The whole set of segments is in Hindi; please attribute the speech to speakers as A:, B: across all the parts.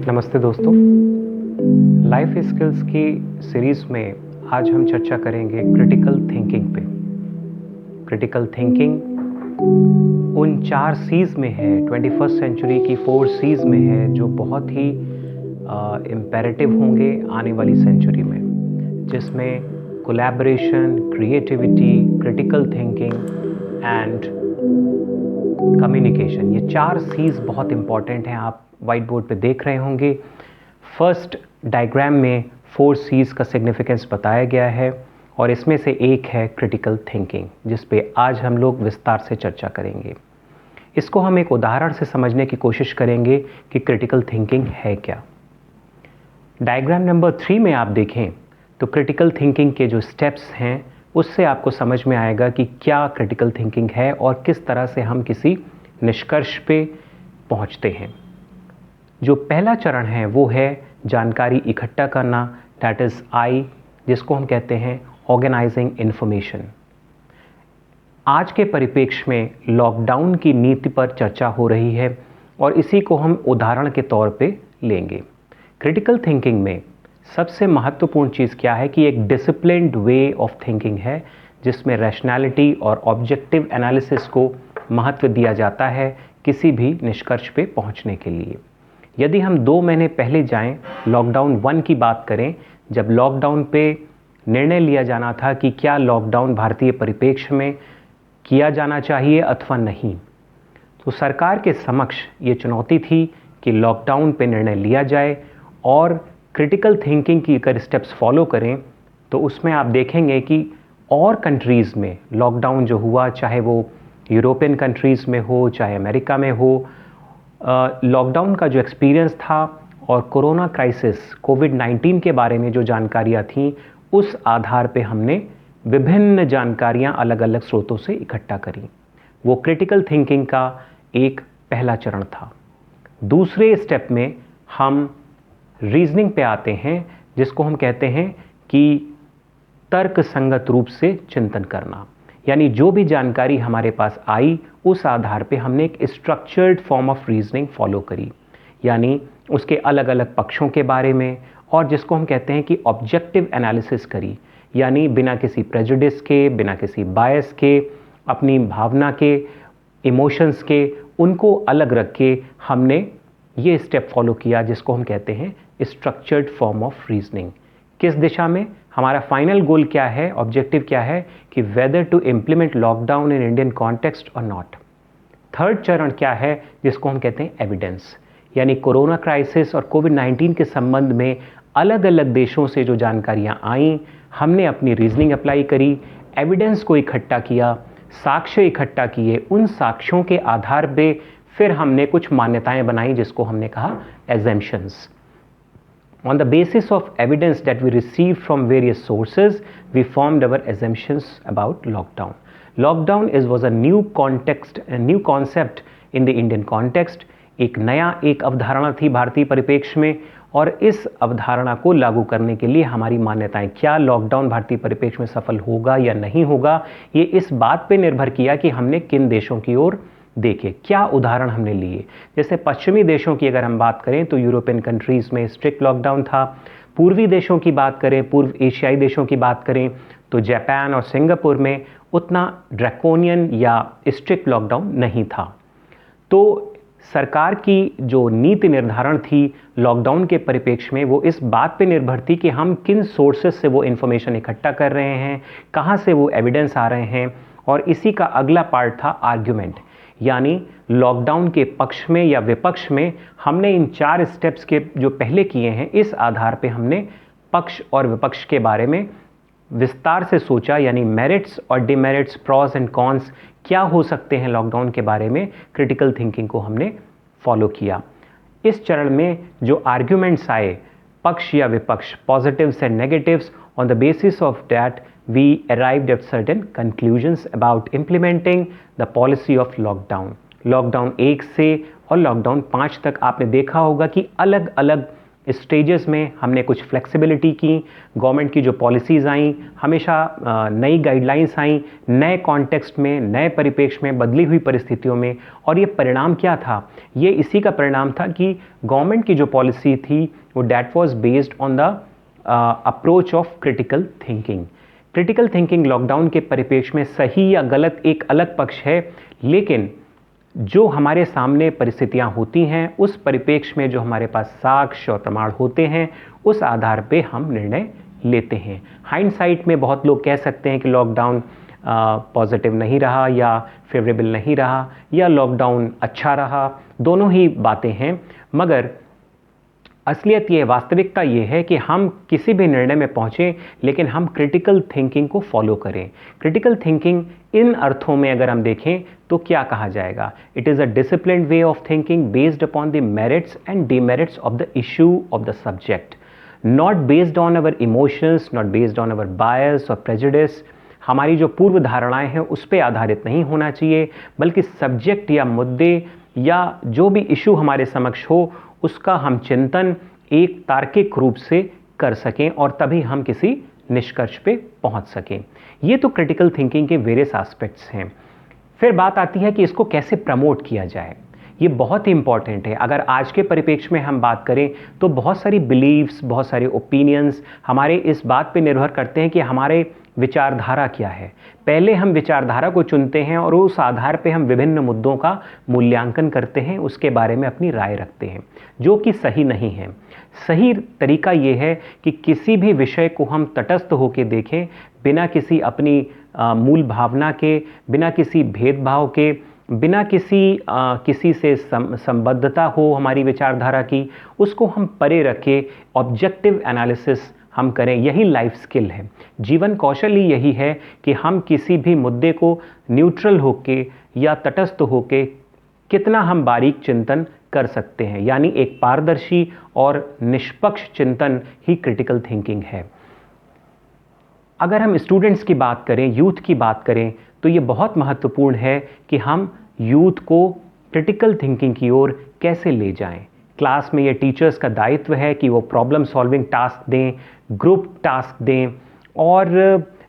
A: नमस्ते दोस्तों। लाइफ स्किल्स की सीरीज़ में आज हम चर्चा करेंगे क्रिटिकल थिंकिंग पे। क्रिटिकल थिंकिंग उन 4 सीज़ में है, 21st सेंचुरी की 4 सीज़ में है, जो बहुत ही इम्पेरेटिव होंगे आने वाली सेंचुरी में, जिसमें collaboration, creativity, critical thinking and communication, ये 4 सीज़ बहुत इंपॉर्टेंट हैं। आप वाइट बोर्ड पे देख रहे होंगे। फर्स्ट डायग्राम में 4 सीज़ का सिग्निफिकेंस बताया गया है और इसमें से एक है क्रिटिकल थिंकिंग, जिस पे आज हम लोग विस्तार से चर्चा करेंगे। इसको हम एक उदाहरण से समझने की कोशिश करेंगे कि क्रिटिकल थिंकिंग है क्या। डायग्राम नंबर 3 में आप देखें तो क्रिटिकल थिंकिंग के जो स्टेप्स हैं उससे आपको समझ में आएगा कि क्या क्रिटिकल थिंकिंग है और किस तरह से हम किसी निष्कर्ष पे पहुंचते हैं। जो पहला चरण है वो है जानकारी इकट्ठा करना, दैट इज़ आई, जिसको हम कहते हैं ऑर्गेनाइजिंग इन्फॉर्मेशन। आज के परिप्रेक्ष्य में लॉकडाउन की नीति पर चर्चा हो रही है और इसी को हम उदाहरण के तौर पे लेंगे। क्रिटिकल थिंकिंग में सबसे महत्वपूर्ण चीज़ क्या है कि एक डिसिप्लिन्ड वे ऑफ थिंकिंग है, जिसमें रैशनैलिटी और ऑब्जेक्टिव एनालिसिस को महत्व दिया जाता है किसी भी निष्कर्ष पे पहुंचने के लिए। यदि हम 2 महीने पहले जाएं, लॉकडाउन 1 की बात करें, जब लॉकडाउन पे निर्णय लिया जाना था कि क्या लॉकडाउन भारतीय परिप्रेक्ष्य में किया जाना चाहिए अथवा नहीं, तो सरकार के समक्ष ये चुनौती थी कि लॉकडाउन पे निर्णय लिया जाए और क्रिटिकल थिंकिंग की अगर स्टेप्स फॉलो करें तो उसमें आप देखेंगे कि और कंट्रीज़ में लॉकडाउन जो हुआ, चाहे वो यूरोपियन कंट्रीज़ में हो, चाहे अमेरिका में हो, लॉकडाउन का जो एक्सपीरियंस था और कोरोना क्राइसिस कोविड-19 के बारे में जो जानकारियाँ थीं, उस आधार पे हमने विभिन्न जानकारियाँ अलग अलग स्रोतों से इकट्ठा करी। वो क्रिटिकल थिंकिंग का एक पहला चरण था। दूसरे स्टेप में हम रीजनिंग पे आते हैं, जिसको हम कहते हैं कि तर्क संगत रूप से चिंतन करना, यानी जो भी जानकारी हमारे पास आई उस आधार पे हमने एक structured form of reasoning follow करी, यानी उसके अलग अलग पक्षों के बारे में, और जिसको हम कहते हैं कि ऑब्जेक्टिव एनालिसिस करी, यानी बिना किसी प्रेजुडिस के, बिना किसी बायस के, अपनी भावना के, इमोशंस के, उनको अलग रख के हमने ये स्टेप फॉलो किया, जिसको हम कहते हैं स्ट्रक्चर्ड फॉर्म ऑफ रीजनिंग। किस दिशा में? हमारा फाइनल गोल क्या है, ऑब्जेक्टिव क्या है कि whether to implement lockdown in Indian context और नॉट। थर्ड चरण क्या है, जिसको हम कहते हैं एविडेंस, यानी कोरोना क्राइसिस और कोविड-19 के संबंध में अलग अलग देशों से जो जानकारियाँ आईं, हमने अपनी रीजनिंग अप्लाई करी, एविडेंस को इकट्ठा किया, साक्ष्य इकट्ठा किए, उन साक्ष्यों के आधार पे फिर हमने कुछ मान्यताएं बनाई, जिसको हमने कहा assumptions. On the basis of evidence that we received from various sources, we formed our assumptions about lockdown. Lockdown was a new context, a new concept in the Indian context. एक अवधारणा थी भारतीय परिप्रेक्ष्य में, और इस अवधारणा को लागू करने के लिए हमारी मान्यताएं क्या, लॉकडाउन भारतीय परिप्रेक्ष्य में सफल होगा या नहीं होगा, ये इस बात पे निर्भर किया कि हमने किन देशों की ओर देखे, क्या उदाहरण हमने लिए। जैसे पश्चिमी देशों की अगर हम बात करें तो यूरोपियन कंट्रीज़ में स्ट्रिक्ट लॉकडाउन था। पूर्वी देशों की बात करें, पूर्व एशियाई देशों की बात करें तो जापान और सिंगापुर में उतना ड्रैकोनियन या स्ट्रिक्ट लॉकडाउन नहीं था। तो सरकार की जो नीति निर्धारण थी लॉकडाउन के परिप्रेक्ष्य में, वो इस बात पे निर्भर थी कि हम किन सोर्सेज से वो इन्फॉर्मेशन इकट्ठा कर रहे हैं, कहाँ से वो एविडेंस आ रहे हैं। और इसी का अगला पार्ट था आर्ग्यूमेंट, यानी लॉकडाउन के पक्ष में या विपक्ष में हमने इन 4 स्टेप्स के जो पहले किए हैं, इस आधार पे हमने पक्ष और विपक्ष के बारे में विस्तार से सोचा, यानी मेरिट्स और डिमेरिट्स, प्रॉस एंड कॉन्स क्या हो सकते हैं लॉकडाउन के बारे में। क्रिटिकल थिंकिंग को हमने फॉलो किया। इस चरण में जो आर्ग्यूमेंट्स आए, पक्ष या विपक्ष, positives and negatives, on the basis of that we arrived at certain conclusions about implementing the policy of lockdown. Lockdown 1 से और लॉकडाउन 5 तक आपने देखा होगा कि अलग अलग स्टेजेस में हमने कुछ फ्लेक्सिबिलिटी की, गवर्नमेंट की जो पॉलिसीज़ आई, हमेशा नई गाइडलाइंस आई, नए कॉन्टेक्स्ट में, नए परिप्रेक्ष्य में, बदली हुई परिस्थितियों में। और ये परिणाम क्या था? ये इसी का परिणाम था कि गवर्नमेंट की जो पॉलिसी थी वो that was based on the approach of critical thinking. Critical thinking lockdown के परिप्रेक्ष्य में सही या गलत एक अलग पक्ष है, लेकिन जो हमारे सामने परिस्थितियां होती हैं उस परिप्रेक्ष्य में जो हमारे पास साक्ष्य और प्रमाण होते हैं उस आधार पे हम निर्णय लेते हैं। हाइंडसाइट में बहुत लोग कह सकते हैं कि लॉकडाउन पॉजिटिव नहीं रहा या फेवरेबल नहीं रहा या लॉकडाउन अच्छा रहा, दोनों ही बातें हैं, मगर असलियत ये, वास्तविकता ये है कि हम किसी भी निर्णय में पहुँचें लेकिन हम क्रिटिकल थिंकिंग को फॉलो करें। क्रिटिकल थिंकिंग इन अर्थों में अगर हम देखें तो क्या कहा जाएगा? It is a disciplined way of thinking based upon the merits and demerits of the issue of the subject, not based on our emotions, not based on our bias और प्रेजुडिस। हमारी जो पूर्व धारणाएं हैं उस पर आधारित नहीं होना चाहिए, बल्कि सब्जेक्ट या मुद्दे या जो भी इशू हमारे समक्ष हो उसका हम चिंतन एक तार्किक रूप से कर सकें और तभी हम किसी निष्कर्ष पे पहुंच सकें। ये तो क्रिटिकल थिंकिंग के वेरियस एस्पेक्ट्स हैं। फिर बात आती है कि इसको कैसे प्रमोट किया जाए। ये बहुत ही इंपॉर्टेंट है। अगर आज के परिप्रेक्ष्य में हम बात करें तो बहुत सारी बिलीव्स, बहुत सारे ओपिनियंस हमारे इस बात पे निर्भर करते हैं कि हमारे विचारधारा क्या है। पहले हम विचारधारा को चुनते हैं और उस आधार पे हम विभिन्न मुद्दों का मूल्यांकन करते हैं, उसके बारे में अपनी राय रखते हैं, जो कि सही नहीं है। सही तरीका ये है कि किसी भी विषय को हम तटस्थ होकर देखें, बिना किसी अपनी मूल भावना के, बिना किसी भेदभाव के, बिना किसी से संबद्धता हो हमारी विचारधारा की, उसको हम परे रखें, ऑब्जेक्टिव एनालिसिस हम करें। यही लाइफ स्किल है, जीवन कौशल ही यही है कि हम किसी भी मुद्दे को न्यूट्रल होके या तटस्थ होके कितना हम बारीक चिंतन कर सकते हैं। यानी एक पारदर्शी और निष्पक्ष चिंतन ही क्रिटिकल थिंकिंग है। अगर हम स्टूडेंट्स की बात करें, यूथ की बात करें, तो ये बहुत महत्वपूर्ण है कि हम यूथ को क्रिटिकल थिंकिंग की ओर कैसे ले जाएं। क्लास में ये टीचर्स का दायित्व है कि वो प्रॉब्लम सॉल्विंग टास्क दें, ग्रुप टास्क दें और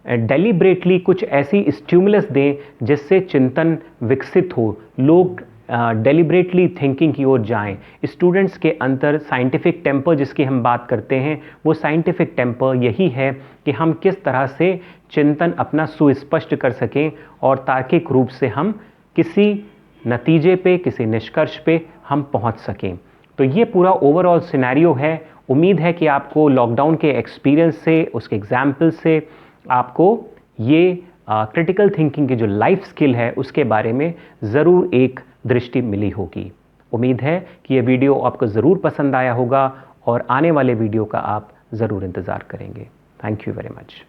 A: डेलिब्रेटली कुछ ऐसी स्टिमुलस दें जिससे चिंतन विकसित हो, लोग डेलिब्रेटली थिंकिंग की ओर जाएं। स्टूडेंट्स के अंदर साइंटिफिक टेम्पर जिसकी हम बात करते हैं, वो साइंटिफिक टेम्पर यही है कि हम किस तरह से चिंतन अपना सुस्पष्ट कर सकें और तार्किक रूप से हम किसी नतीजे पे, किसी निष्कर्ष पे हम पहुंच सकें। तो ये पूरा ओवरऑल सिनेरियो है। उम्मीद है कि आपको लॉकडाउन के एक्सपीरियंस से, उसके एग्जाम्पल से आपको ये क्रिटिकल थिंकिंग की जो लाइफ स्किल है उसके बारे में ज़रूर एक दृष्टि मिली होगी। उम्मीद है कि ये वीडियो आपको ज़रूर पसंद आया होगा और आने वाले वीडियो का आप ज़रूर इंतज़ार करेंगे। Thank you very much.